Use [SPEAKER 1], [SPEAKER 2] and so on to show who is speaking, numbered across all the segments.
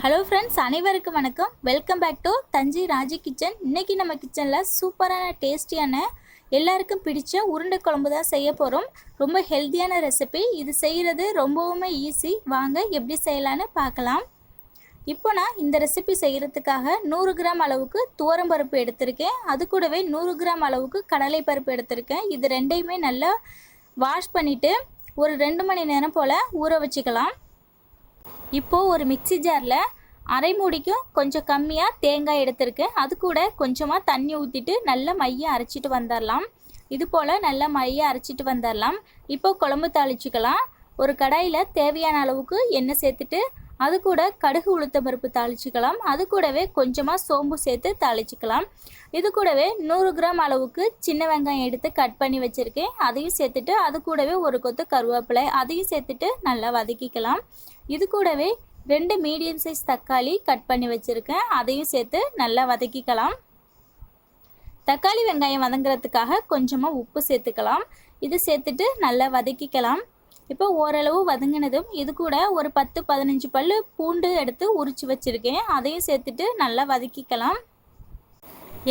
[SPEAKER 1] Hello friends, அனைவருக்கும் வணக்கம். Welcome back to Thanjai Raji kitchen. இன்றைக்கி நம்ம கிச்சனில் சூப்பரான டேஸ்டியான எல்லாருக்கும் பிடிச்ச உருண்டை குழம்பு தான் செய்ய போகிறோம். ரொம்ப ஹெல்த்தியான ரெசிபி. இது செய்கிறது ரொம்பவுமே ஈஸி. வாங்க எப்படி செய்யலான்னு பார்க்கலாம். இப்போ நான் இந்த ரெசிபி செய்கிறதுக்காக 100 கிராம் அளவுக்கு துவரம்பருப்பு எடுத்திருக்கேன். அது கூடவே 100 கிராம் அளவுக்கு கடலை பருப்பு எடுத்திருக்கேன். இது ரெண்டையுமே நல்லா வாஷ் பண்ணிவிட்டு ஒரு 2 மணி நேரம் போல் ஊற வச்சுக்கலாம். இப்போது ஒரு மிக்சி ஜாரில் அரை மூடிக்கும் கொஞ்சம் கம்மியாக தேங்காய் எடுத்திருக்கேன். அது கூட கொஞ்சமாக தண்ணி ஊற்றிட்டு நல்லா மைய அரைச்சிட்டு வந்துடலாம். இது போல் நல்லா மைய அரைச்சிட்டு வந்துடலாம். இப்போ குழம்பு தாளிச்சிக்கலாம். ஒரு கடாயில் தேவையான அளவுக்கு எண்ணெய் சேர்த்துட்டு அது கூட கடுகு உளுத்தம் பருப்பு தாளிச்சிக்கலாம். அது கூடவே கொஞ்சமாக சோம்பு சேர்த்து தாளிச்சிக்கலாம். இது கூடவே 100 கிராம் அளவுக்கு சின்ன வெங்காயம் எடுத்து கட் பண்ணி வச்சுருக்கேன். அதையும் சேர்த்துட்டு அது கூடவே ஒரு கொத்து கருவேப்பிலை அதையும் சேர்த்துட்டு நல்லா வதக்கிக்கலாம். இது கூடவே 2 மீடியம் சைஸ் தக்காளி கட் பண்ணி வச்சுருக்கேன். அதையும் சேர்த்து நல்லா வதக்கிக்கலாம். தக்காளி வெங்காயம் வதங்குறதுக்காக கொஞ்சமாக உப்பு சேர்த்துக்கலாம். இது சேர்த்துட்டு நல்லா வதக்கிக்கலாம். இப்போ ஓரளவு வதங்கினதும் இது கூட ஒரு 10-15 பல் பூண்டு எடுத்து உரித்து வச்சுருக்கேன். அதையும் சேர்த்துட்டு நல்லா வதக்கிக்கலாம்.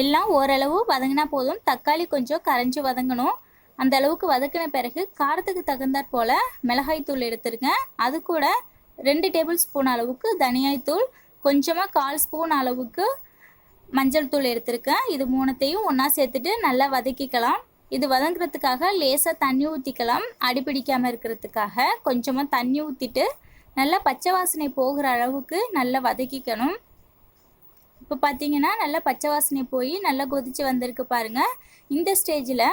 [SPEAKER 1] எல்லாம் ஓரளவு வதங்கினா போதும். தக்காளி கொஞ்சம் கரைஞ்சி வதங்கணும். அந்த அளவுக்கு வதக்கின பிறகு காரத்துக்கு தகுந்தாற் போல் மிளகாய்த்தூள் எடுத்துருக்கேன். அது கூட 2 டேபிள் ஸ்பூன் அளவுக்கு தனியாய்த்தூள், கொஞ்சமாக 1/4 ஸ்பூன் அளவுக்கு மஞ்சள் தூள் எடுத்திருக்கேன். இது மூணுத்தையும் ஒன்றா சேர்த்துட்டு நல்லா வதக்கிக்கலாம். இது வதங்குறதுக்காக லேசாக தண்ணி ஊற்றிக்கலாம். அடிப்பிடிக்காமல் இருக்கிறதுக்காக கொஞ்சமாக தண்ணி ஊற்றிட்டு நல்லா பச்சை வாசனை போகிற அளவுக்கு நல்லா வதக்கிக்கணும். இப்போ பார்த்தீங்கன்னா நல்லா பச்சை வாசனை போய் நல்லா கொதித்து வந்திருக்கு பாருங்கள். இந்த ஸ்டேஜில்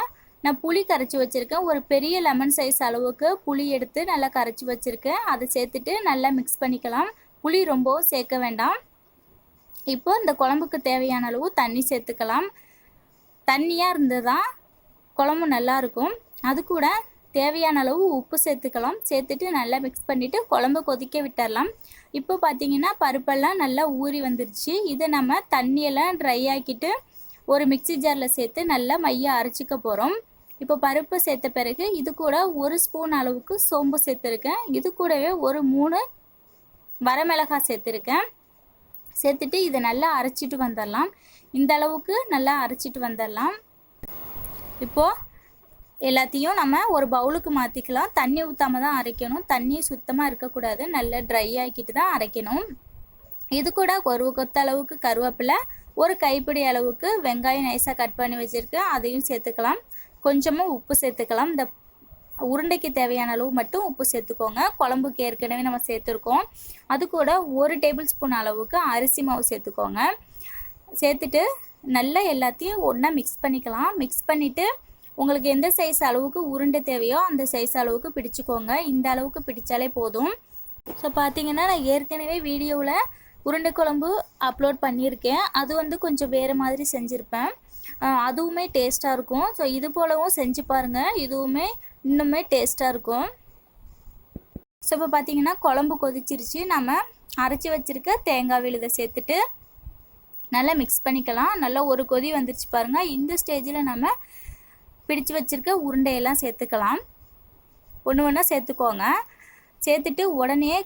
[SPEAKER 1] நான் புளி கரைச்சி வச்சுருக்கேன். ஒரு பெரிய லெமன் சைஸ் அளவுக்கு புளி எடுத்து நல்லா கரைச்சி வச்சுருக்கேன். அதை சேர்த்துட்டு நல்லா மிக்ஸ் பண்ணிக்கலாம். புளி ரொம்பவும் சேர்க்க வேண்டாம். இப்போ இந்த குழம்புக்கு தேவையான அளவு தண்ணி சேர்த்துக்கலாம். தண்ணியாக இருந்ததுதான் குழம்பு நல்லாயிருக்கும். அது கூட தேவையான அளவு உப்பு சேர்த்துக்கலாம். சேர்த்துட்டு நல்லா மிக்ஸ் பண்ணிவிட்டு குழம்பு கொதிக்க விட்டுடலாம். இப்போ பார்த்திங்கன்னா பருப்பெல்லாம் நல்லா ஊறி வந்துருச்சு. இதை நம்ம தண்ணியெல்லாம் ட்ரை ஆக்கிட்டு ஒரு மிக்சி ஜாரில் சேர்த்து நல்லா மைய அரைச்சிக்க போகிறோம். இப்போ பருப்பு சேர்த்த பிறகு இது கூட 1 ஸ்பூன் அளவுக்கு சோம்பு சேர்த்துருக்கேன். இது கூடவே ஒரு 3 வரமிளகாய் சேர்த்துருக்கேன். சேர்த்துட்டு இதை நல்லா அரைச்சிட்டு வந்துடலாம். இந்த அளவுக்கு நல்லா அரைச்சிட்டு வந்துடலாம். இப்போது எல்லாத்தையும் நம்ம ஒரு பவுலுக்கு மாற்றிக்கலாம். தண்ணி ஊற்றாமல் தான் அரைக்கணும். தண்ணி சுத்தமாக இருக்கக்கூடாது. நல்லா ட்ரை ஆக்கிட்டு தான் அரைக்கணும். இது கூட ஒரு கொத்த அளவுக்கு கருவேப்பிலை, ஒரு கைப்பிடி அளவுக்கு வெங்காயம் நைஸாக கட் பண்ணி வச்சுருக்கேன். அதையும் சேர்த்துக்கலாம். கொஞ்சமாக உப்பு சேர்த்துக்கலாம். இந்த உருண்டைக்கு தேவையான அளவு மட்டும் உப்பு சேர்த்துக்கோங்க. குழம்புக்கு ஏற்கனவே நம்ம சேர்த்துருக்கோம். அது கூட 1 டேபிள் ஸ்பூன் அளவுக்கு அரிசி மாவு சேர்த்துக்கோங்க. சேர்த்துட்டு நல்லா எல்லாத்தையும் ஒன்றா மிக்ஸ் பண்ணிக்கலாம். மிக்ஸ் பண்ணிவிட்டு உங்களுக்கு எந்த சைஸ் அளவுக்கு உருண்டை தேவையோ அந்த சைஸ் அளவுக்கு பிடிச்சிக்கோங்க. இந்த அளவுக்கு பிடிச்சாலே போதும். ஸோ பார்த்தீங்கன்னா நான் ஏற்கனவே வீடியோவில் உருண்டை குழம்பு அப்லோட் பண்ணியிருக்கேன். அது கொஞ்சம் வேறு மாதிரி செஞ்சுருப்பேன். அதுவுமே டேஸ்ட்டாக இருக்கும். ஸோ இது போலவும் செஞ்சு பாருங்கள். இதுவுமே இன்னுமே டேஸ்ட்டாக இருக்கும். ஸோ இப்போ பார்த்தீங்கன்னா குழம்பு கொதிச்சிருச்சு. நம்ம அரைச்சி வச்சுருக்க தேங்காய் விழுதை சேர்த்துட்டு நல்லா மிக்ஸ் பண்ணிக்கலாம். நல்லா ஒரு கொதி வந்துருச்சு பாருங்கள். இந்த ஸ்டேஜில் நம்ம பிடிச்சு வச்சுருக்க உருண்டையெல்லாம் சேர்த்துக்கலாம். ஒன்று ஒன்றா சேர்த்துக்கோங்க. சேர்த்துட்டு உடனே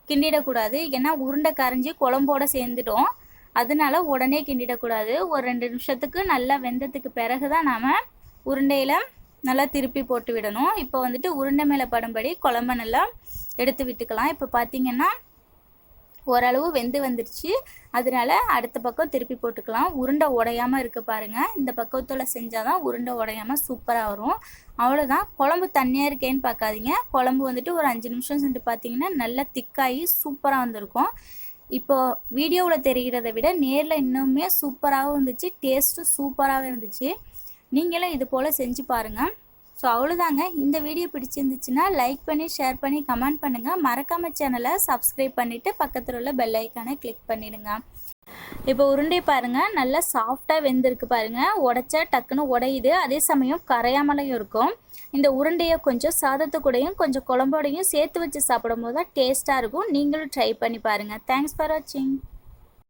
[SPEAKER 1] கிண்டிடக்கூடாது. ஏன்னா உருண்டை கரைஞ்சி குழம்போடு சேர்ந்துடும். அதனால உடனே கிண்டிடக்கூடாது. ஒரு 2 நிமிஷத்துக்கு நல்லா வெந்ததுக்கு பிறகு தான் நாம் உருண்டையில் நல்லா திருப்பி போட்டு விடணும். இப்போ உருண்டை மேலே படும்படி குழம்ப நல்லா எடுத்து விட்டுக்கலாம். இப்போ பார்த்திங்கன்னா ஓரளவு வெந்து வந்துடுச்சு. அதனால அடுத்த பக்கம் திருப்பி போட்டுக்கலாம். உருண்டை உடையாமல் இருக்க பாருங்கள். இந்த பக்கத்தில் செஞ்சால் தான் உருண்டை உடையாமல் சூப்பராக வரும். அவ்வளோதான். குழம்பு தண்ணியாக இருக்கேன்னு பார்க்காதீங்க. குழம்பு ஒரு 5 நிமிஷம் சென்று பார்த்தீங்கன்னா நல்லா திக்காகி சூப்பராக வந்திருக்கும். இப்போது வீடியோவில் தெரிகிறத விட நேரில் இன்னுமே சூப்பராகவும் இருந்துச்சு. டேஸ்ட்டும் சூப்பராகவும் இருந்துச்சு. நீங்களும் இது போல் செஞ்சு பாருங்கள். ஸோ அவ்வளோதாங்க. இந்த வீடியோ பிடிச்சிருந்துச்சுன்னா லைக் பண்ணி, ஷேர் பண்ணி, கமெண்ட் பண்ணுங்கள். மறக்காமல் சேனலை சப்ஸ்கிரைப் பண்ணிவிட்டு பக்கத்தில் உள்ள பெல் ஐக்கானை கிளிக் பண்ணிவிடுங்க. இப்போ உருண்டை பாருங்கள் நல்லா சாஃப்டாக வெந்திருக்கு பாருங்கள். உடைச்சா டக்குன்னு உடையுது. அதே சமயம் கரையாமலையும் இருக்கும். இந்த உருண்டையை கொஞ்சம் சாதத்துக்கூடையும் கொஞ்சம் குழம்போடையும் சேர்த்து வச்சு சாப்பிடும் போது தான் டேஸ்ட்டாக இருக்கும். நீங்களும் ட்ரை பண்ணி பாருங்கள். தேங்க்ஸ் ஃபார் வாட்சிங்.